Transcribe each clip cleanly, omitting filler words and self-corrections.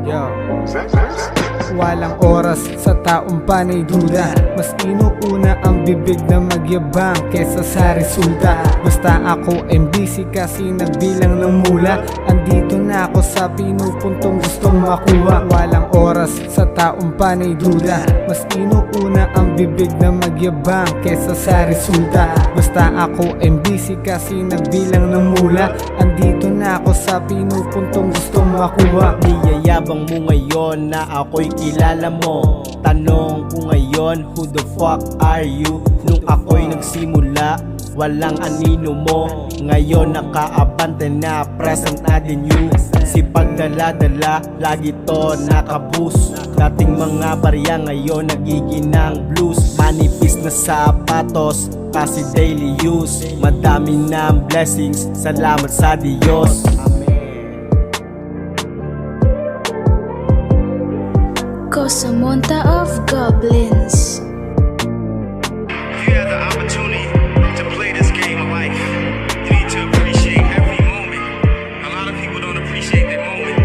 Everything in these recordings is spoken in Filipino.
Yo. Walang oras sa taong panay duda, mas inuuna ang bibig na magyabang kesa sa resulta. Basta ako MBC kasi nagbilang ng mula, andito na ako sa pinupuntong gustong makuha. Walang oras sa taong panay duda, mas inuuna ang bibig na magyabang kesa sa resulta. Basta ako MBC kasi nagbilang ng mula, andito na ako sa pinupuntong gustong makuha. Niyayabang mo ngayon na ako'y kilala mo. Tanong ko ngayon, who the fuck are you? Nung ako'y nagsimula, walang anino mo. Ngayon nakaabante na, present na din you. Sipag dala-dala, lagi to nakaboost. Dating mga barya ngayon nagiginang blues. Manipis na sapatos, kasi daily use. Madami ng blessings, salamat sa Diyos. Cosamonta of Goblins. If you have the opportunity to play this game of life, you need to appreciate every moment. A lot of people don't appreciate that moment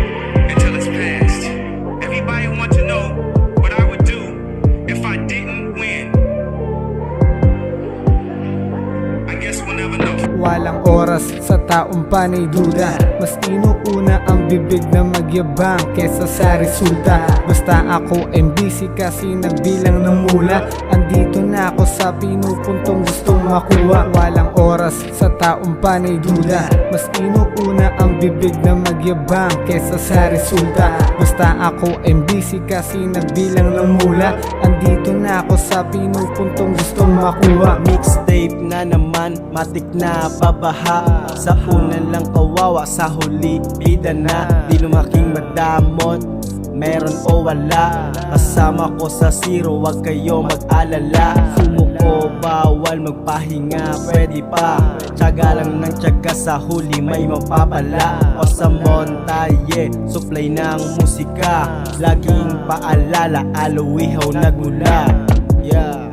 until it's past. Everybody wants to know what I would do if I didn't win. I guess we'll never know. Walang oras sa taong panay duda, mas inuuna ang bibig na magyabang kesa sa resulta. Basta ako MBC kasi nagbilang ng mula, andito na ako sa pinupuntong gustong makuha. Walang oras sa taong panay duda, mas inuuna ang bibig na magyabang kesa sa resulta. Basta ako MBC kasi nagbilang ng mula, andito na ako sa pinupuntong gustong makuha. Mixtape na naman, matik na babaha. Sa una lang kawawa, sa huli bida na. Di lumaking madamot, meron o wala. Kasama ko sa zero, wag kayo mag-alala. Sumuko, bawal magpahinga, pwede pa. Tiyaga lang ng tiyaga, sa huli may mapapala. O sa montaye, supply ng musika. Laging paalala, alowihaw nagmula. Yeah.